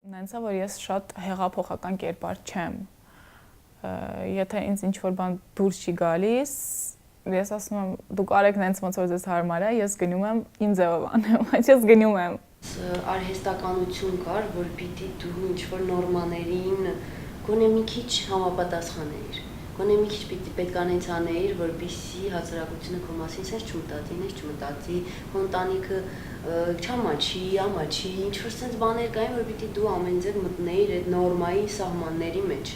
Նենց է, որ ես շատ հեղափոխական կերպար չեմ։ Եթե ինձ ինչ-որ բան դուրս չի գալիս, ես ասում եմ, դուք արեք նենց ոնց որ ձեզ հարմար է, ես գնում եմ իմ ձևով անեմ, բայց ես գնում եմ։ Արհեստականություն կար, որ պիտի դու ինչ-որ նորմաներին գոնե մի քիչ համապատասխանեիր։ Գոնե մի քիչ պիտի պետք անենց անեիր, որպեսզի հասարակությունը քո մասին սենց չմտածի, քո ընտանիքը չամաչի, ամաչի, ինչ-որ սենց բաներ կային, որ պիտի դու ամեն ձև մտնեիր այդ նորմայի սահմանների մեջ։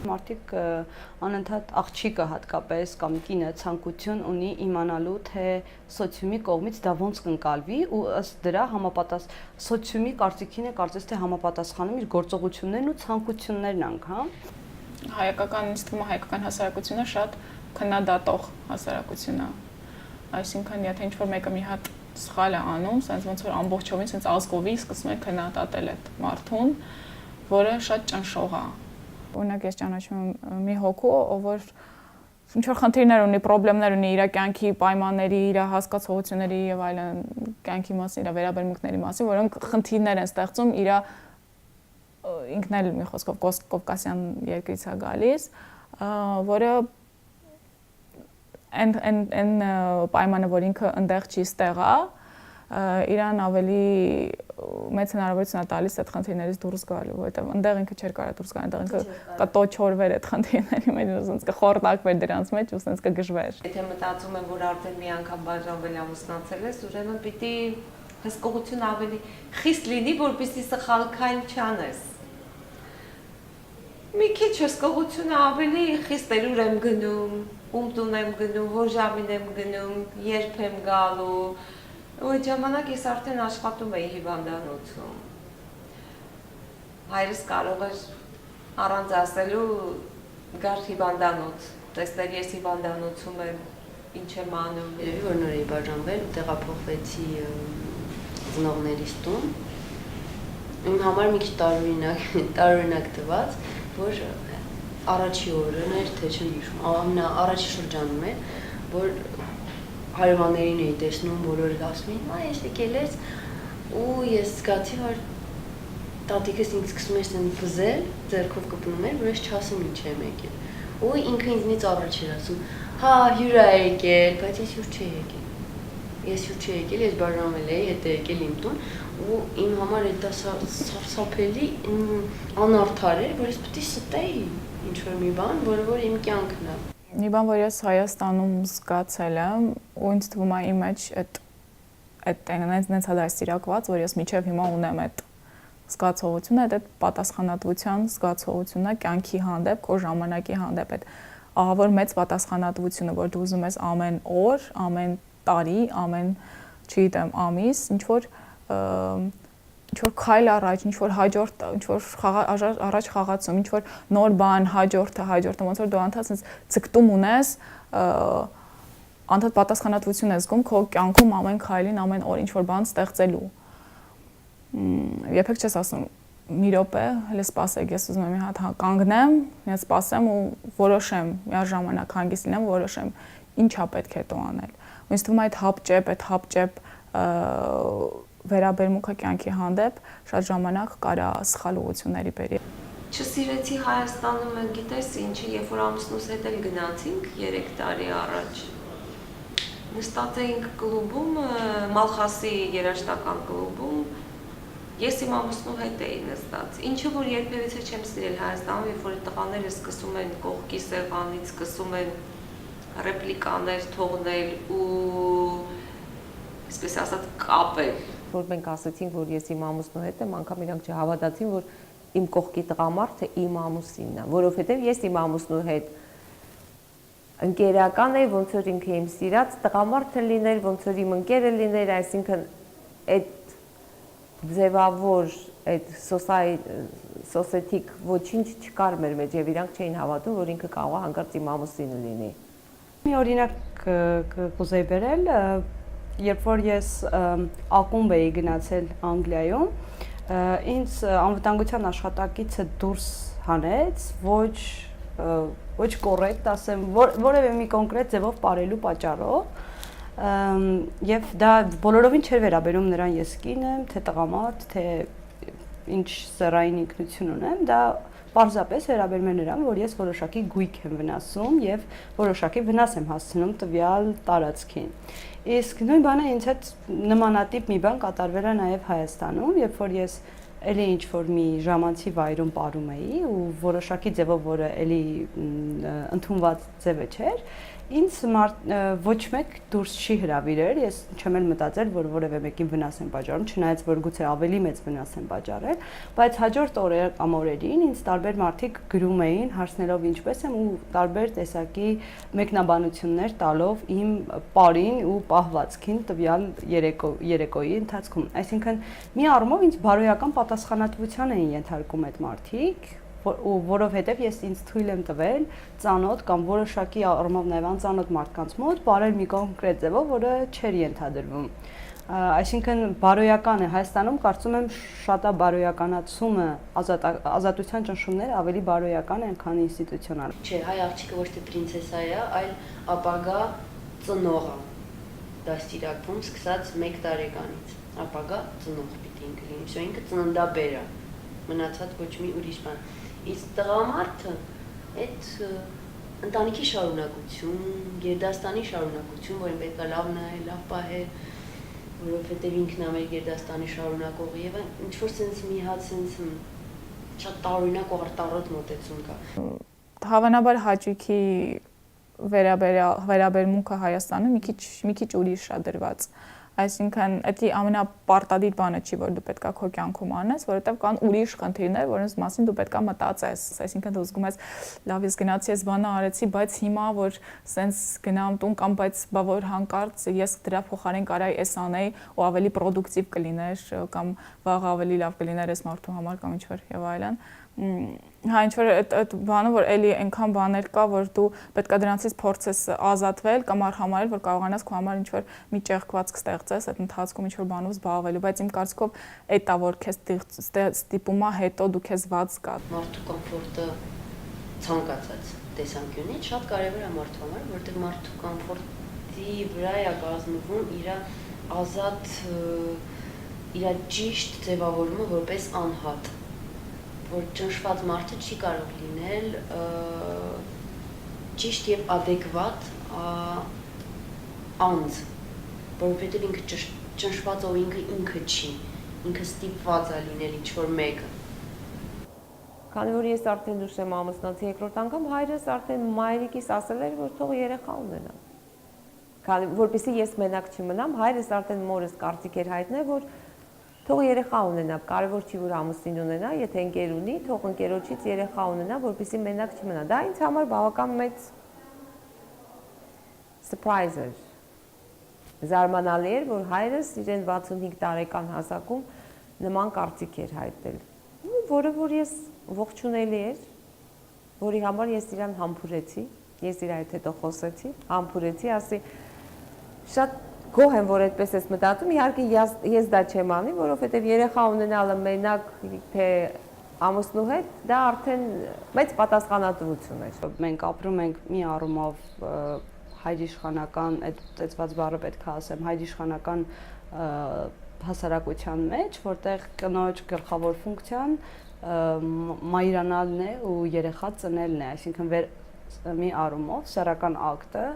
Մարդիկ անընդհատ աղջիկը հատկապես կամ կինը ցանկություն ունի իմանալու, թե սոցիումի կողմից դա ոնց կընկալվի ու ըստ դրա սոցիումի կարծիքին է կարծես թե համապատասխանում իր գործողություններն ու ցանկություններն անգամ։ Հայկական ինձ թվում է հայկական հասարակությունը շատ քննադատող հասարակություն է։ Այսինքն, եթե ինչ-որ մեկը մի հատ սխալ է անում, sense ոնց որ ամբողջովին sense ազգովի սկսում է քննադատել այդ մարդուն, որը շատ ճնշող է։ Օրինակ ես ճանաչում եմ մի հոգու, ով որ ինչ-որ խնդիրներ ունի, խնդիրներ ունի իր կյանքի պայմանների, իր հասկացողությունների եւ այլն կյանքի մասին, իր վերաբերմունքների մասին, որոնք խնդիրներ են ստեղծում իր ինքն էլ մի խոսքով կովկասյան երկրից է գալիս, որը այն պայմանը, որ ինքը ընդեղ չի ստեղ է, իրան ավելի մեծ հնարավորություն է տալիս այդ խնդիրներից դուրս գալու, որովհետև ընդեղ ինքը չէր կարող դուրս գալ, ընդեղ ինքը կտոչորվեր այդ խնդիրների մեջ, ոնց կխորտակվեր դրանց մեջ ու ոնց կգժվեր։ Եթե մտածում եմ, որ արդեն մի անգամ բաժանվել ամուսնացել ես, ուրեմն պիտի հսկողություն ավելի խիստ լինի, որպեսզի սխալ քայլ չանես։ Մի քիչ հսկողությունը ավելի խիստ էլ ուր եմ գնում, ում տուն եմ գնում, որ ժամին եմ գնում, երբ եմ գալու։ Ու այդ ժամանակ ես արդեն աշխատում էի հիվանդանոցում։ Հայրս կարող էր առանց ասելու գար հիվանդանոց, տեսներ ես հիվանդանոցում եմ, ինչ եմ անում։ Երևի որ նոր էի բաժանվել, տեղափոխվեցի ծնողներիս տուն։ Իմ համար մի քիչ տարօրինակ թվաց, որ առաջի օրն էր, թե չեմ հիշում, ամենաառաջի շրջանում էր, որ հարևաններին էի տեսնում, բոլորը ասում էին, «Մա, ես եկել ես» ու ես զգացի, որ տատիկս ինձ սկսում էր սեն վզել, ձեռքով կպնում էր, որ ես չասեմ ինչ եմ եկել։ Ու ինքը ինձնից առաջ էր ասում, «Հա, հյուր է եկել», բայց ես հյուր չէի եկել։ Ես հյուր չէի եկել, ես բաժանվել էի, հետ է եկել իմ տուն, ու իմ համար դա սարսափելի անարդար էր, որ ես պետք է ստեի ինչ-որ մի բան, որը որ իմ կյանքն է։ Մի բան, որ ես Հայաստանում զգացել եմ, ու ինձ թվում է իմ մեջ այդ նենց հա դա սիրակված, որ ես մինչև հիմա ունեմ այդ զգացողությունը, այդ պատասխանատվության զգացողությունը կյանքի հանդեպ, քո ժամանակի հանդեպ, այդ ահավոր մեծ պատասխանատվությունը, որ դու ուզում ես ամեն օր, ամեն տարի, ամեն, չգիտեմ, ամիս, ինչ-որ քայլ առաջ, ինչ-որ հաջորդ, ինչ-որ առաջ խաղացում, ինչ-որ նոր բան, հաջորդը, ոնց որ դու անդադ ցկտում ունես, անդադ պատասխանատվություն ես զգում քո կյանքում ամեն քայլին, ամեն օր ինչ-որ բան ստեղծելու։ Երբեք չես ասում մի րոպե, հələ սպասեք, ես ուզում եմ մի հատ կանգնեմ, ես սպասեմ ու որոշեմ, միաժամանակ հանգիստ լինեմ, որոշեմ ինչա պետք է հետո անել։ Ու ինձ թվում է այդ հապճեպ վերաբերմունքը կյանքի հանդեպ շատ ժամանակ կարա սխալ ուղղությունների բերի։ Չսիրեցի Հայաստանում, գիտես ինչի, երբ որ ամուսնուս հետ էլ գնացինք 3 տարի առաջ։ Նստած էինք կլուբում, Մալխասի երաժշտական կլուբում, ես իմ ամուսնու հետ էի նստած։ Ինչը որ երբևիցե չեմ սիրել Հայաստանում, երբ որ տղաները սկսում են կողքի սեղանից, սկսում են ռեպլիկաներ թողնել ու այսպես ասած կապել։ Որ մենք ասացինք, որ ես իմ ամուսնու հետ եմ, անգամ իրանք չհավատացին, որ իմ կողքի տղամարդը իմ ամուսինն է, որովհետև ես իմ ամուսնու հետ ընկերական էի, ոնց որ ինքը իմ սիրած տղամարդը լիներ, ոնց որ իմ ընկերը լիներ, այսինքն այդ ձևավոր, այդ սոսիետիկ ոչինչ չկար մեր մեջ եւ իրանք չէին հավատում, որ ինքը կարող է հանկարծ իմ ամուսինը լինի։ Մի օրինակ կուզեի բերել, երբ որ ես ակումբ էի գնացել Անգլիայում, ինձ անվտանգության աշխատակիցը դուրս հանեց, ոչ կոռեկտ, ասեմ, որևէ մի կոնկրետ ձևով ապրելու պատճառով, եւ դա բոլորովին չէր վերաբերում նրան ես կին եմ, թե տղամարդ, թե ինչ սեռային ինքնություն ունեմ, դա պարզապես վերաբերում է նրան, որ ես որոշակի գույք եմ վնասում եւ որոշակի վնաս եմ հասցնում տվյալ տարածքին։ Իսկ նույն բանը ինձ հետ նմանատիպ մի բան կատարվել է նաեւ Հայաստանում, երբ որ ես էլի ինչ որ մի ժամանցի վայրում ապրում էի ու որոշակի ձևով, որը էլի ընդունված ձևը չէր, ինձ ոչ մեկ դուրս չի հրավիրել, ես չեմ էլ մտածել, որ որևէ մեկին վնաս եմ պատճառում, չնայած որ գուցե ավելի մեծ վնաս եմ պատճառել, բայց հաջորդ օրերին ինձ տարբեր մարդիկ գրում էին, հարցնելով ինչպես եմ ու տարբեր տեսակի մեկնաբանություններ տալով իմ պարին ու պահվածքին տվյալ երեկոյի ընթացքում։ Այսինքն մի առումով ինձ բարոյական պատասխանատվության էին ենթարկում այդ մարդիկ, որովհետև ես ինձ թույլ եմ տվել ծանոթ կամ որոշակի առումով նաև անծանոթ մարդկանց մոտ բարել մի կոնկրետ ձևով, որը չէր ենթադրվում։ Այսինքն բարոյական է Հայաստանում, կարծում եմ շատ է բարոյականացումը, ազատության ճնշումները ավելի բարոյական են, քան ինստիտուցիոնալ։ Չէ, հայ աղջիկը ոչ թե պրինցեսա է, այլ ապագա ծնող է։ Դաստիարակվում սկսած 1 տարեկանից։ Ապագա ծնող պիտի ինքը լինի, всё ինքը ծննդաբեր է։ Մնացած ոչ մի ուրիշ բան։ Իսկ տղամարդը այդ ընտանիքի շարունակություն, գերդաստանի շարունակություն, որին պետք է լավ նայել, լավ պահել, որովհետև ինքն է մեր գերդաստանի շարունակողը եւ ինչ որ sense մի հատ sense շատ տարօրինակ ու արտառոտ մոտեցում կա։ Հավանաբար հաճույքի վերաբերմունքը Հայաստանում մի քիչ ուրիշ է դրված։ Այսինքն, դա ամենապարտադիր բանը չի, որ դու պետքա քո կյանքում անես, որովհետև կան ուրիշ խնդիրներ, որոնց մասին դու պետքա մտածես։ Այսինքն դու զգում ես, լավ, ես գնացի, ես բանը արեցի, բայց հիմա որ սենց գնամ տուն կամ բայց բա որ հանկարծ ես դրա փոխարեն կարայի էս անեի ու ավելի պրոդուկտիվ կլիներ կամ վաղ ավելի լավ կլիներ այս մարդու համար կամ ինչ որ եւ այլն։ Հա ինչ որ այդ բանը որ էլի այնքան բաներ կա, որ դու պետքա դրանցից փորձես ազատվել կամ արհամարել, որ կարողանաս քո համար ինչ որ մի ճեղքվածք ստեղծես այդ ընթացքում ինչ որ բանով զբաղվելու, բայց իմ կարծիքով այդ է որ քեզ ստիպում է հետո դու քեզ ված զգա։ Մարդու կոմֆորտը ցանկացած տեսանկյունից շատ կարևոր է մարդու համար, որտեղ մարդու կոմֆորտի վրա է կազմվում իր ազատ, իր ճիշտ ձևավորումը որպես անհատ, որ ճնշված մարդը չի կարող լինել ճիշտ եւ adekvat անձ, որովհետեւ ինքը ճնշված ով ինքը չի, ինքը ստիպված է լինել ինչ որ մեկը։ Քանի որ ես արդեն դուրս եմ ամուսնացի երկրորդ անգամ, հայրս արդեն մայրիկիս ասել էր, որ թող երեխա ունենա։ Քանի որպեսզի ես մենակ չմնամ, հայրս արդեն մորս կարծիք էր հայտնել, որ թող երեխա ունենա, կարևոր չի որ ամուսին ունենա, եթե ընկեր ունի, թող ընկերոջից երեխա ունենա, որպեսզի մենակ չմնա։ Դա ինձ համար բավական մեծ surprise էր։ Զարմանալի էր, որ հայրս իրեն 65 տարեկան հասակում նման կարծիք էր հայտնել, որը որ ես ողջունելի էր, որի համար ես իրան համբուրեցի, ես իր հետ հետո խոսեցի, համբուրեցի, ասի շատ գոհ եմ, որ այդպես ես մտածում, իհարկե ես դա չեմ անի, որովհետև երեխա ունենալը մենակ թե ամուսնու հետ, դա արդեն մեծ պատասխանատվություն է։ Մենք ապրում ենք մի առումով հայրիշխանական, այդ ծեծված բառը պետք է ասեմ, հայրիշխանական հասարակության մեջ, որտեղ կնոջ գլխավոր ֆունկցիան մայրանալն է ու երեխա ծնելն է, այսինքն մի առումով սեռական ակտը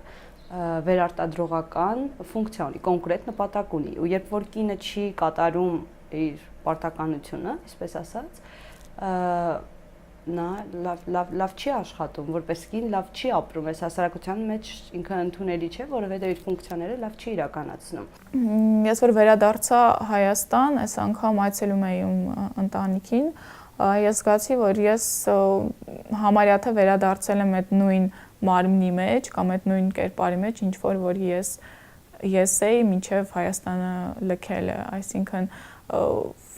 վերարտադրողական ֆունկցիա ունի, կոնկրետ նպատակ ունի, ու երբ որ կինը չի կատարում իր պարտականությունը, այսպես ասած, նա լավ չի աշխատում, որպես կին լավ չի ապրում, այս հասարակության մեջ ինքը ընդունելի չէ, որովհետև իր ֆունկցիաները լավ չի իրականացնում։ Ես որ վերադարձա Հայաստան, այս անգամ այցելում էի ընտանիքին, ես զգացի, որ ես համարյա թե վերադարձել եմ այդ նույն մարմնի մեջ կամ այդ նույն կերպարի մեջ, ինչ որ ես էի մինչև Հայաստանը լքելը, այսինքն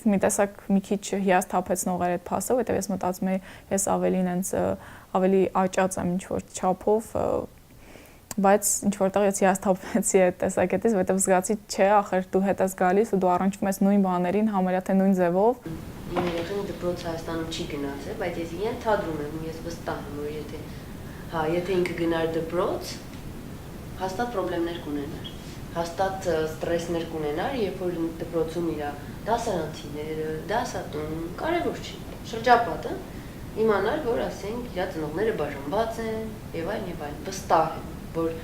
մի տեսակ մի քիչ հիասթափեցնող էր այդ փաստը, որտեղ ես մտածում էի, ես ավելի աճած եմ ինչ որ չափով, բայց ինչ որտեղ ես հիասթափեցի այդ տեսակետից, որտեղ զգացի, չէ, ախր դու հետ ես գալիս ու դու առնչվում ես նույն բաներին, համարյա թե նույն ձևով։ Իմ երեխան դպրոց Հայաստանում չի գնացել, բայց ես ենթադրում եմ, ես վստահ եմ, որ եթե ինքը գնար դպրոց, հաստատ խնդիրներ կունենար, հաստատ ստրեսներ կունենար, երբ որ դպրոցում իր դասարանցիները, դասատուն, կարևոր չի։ Շրջապատը իմանալ, որ ասենք իր ծնողները բաժանված են եւ այլն, վստահ եմ, որ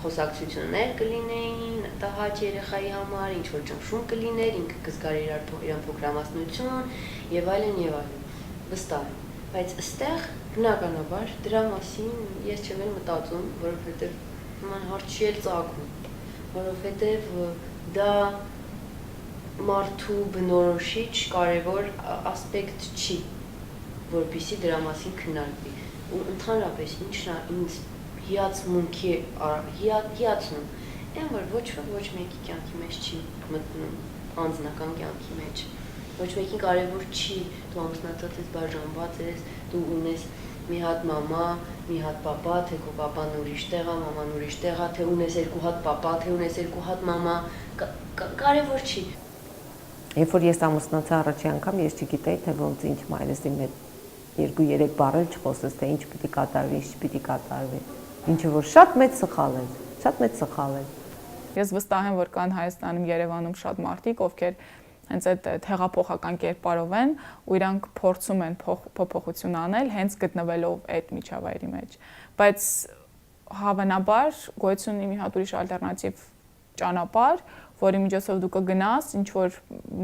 խոսակցություններ կլինեին տհաճ երեխայի համար, ինչ որ ճնշում կլիներ, ինքը կզգար իրան փոքրամասնություն եւ այլն, վստահ եմ։ Բայց այստեղ բնականաբար դրա մասին ես չեմ մտածում, որովհետեւ նման հարց չի էլ ծագում, որովհետեւ դա մարդու բնորոշիչ կարևոր ասպեկտ չի, որպեսզի դրա մասին քննարկվի։ Ու ընդհանրապես ինչն է ինձ հիացմունքի հիացնում, այն որ ոչ մեկի կյանքի մեջ չի մտնում, անձնական կյանքի մեջ։ Ոչ մեկին կարևոր չի, դու ամուսնացած ես, բաժանված ես, դու ունես մի հատ մամա, մի հատ պապա, թե քո պապան ուրիշ տեղ է, մաման ուրիշ տեղ է, թե ունես երկու հատ պապա, թե ունես երկու հատ մամա, կարևոր չի։ Երբ որ ես ամուսնացա առաջի անգամ, ես չգիտեի, թե ոնց ինչ մայրեսի հետ 2-3 բառեր չխոսես, թե ինչ պիտի կատարվի, ինչ չպիտի կատարվի։ Ինչը որ շատ մեծ սխալ է։ Ես վստահ եմ, որ կան Հայաստանում, Երևանում շատ մարդիկ, ովքեր հենց այդ հեղափոխական կերպարով են ու իրանք փորձում են փոփոխություն անել, հենց գտնվելով այդ միջավայրի մեջ։ Բայց հավանաբար գոյություն ունի մի հատ ուրիշ ալտերնատիվ ճանապարհ, որի միջոցով դու կգնաս, ինչ որ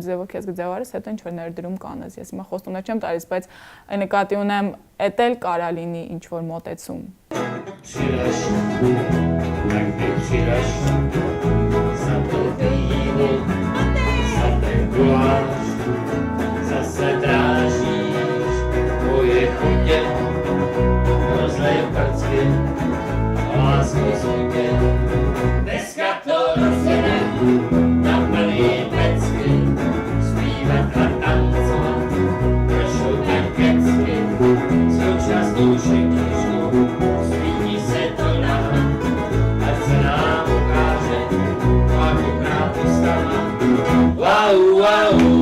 ձևով քեզ կձևարես, հետո ինչ որ ներդրում կանես։ Ես հիմա խոստումներ չեմ տալիս, բայց այն նկատի ունեմ, էդ էլ կարա լինի ինչ որ մոտեցում։ Wow.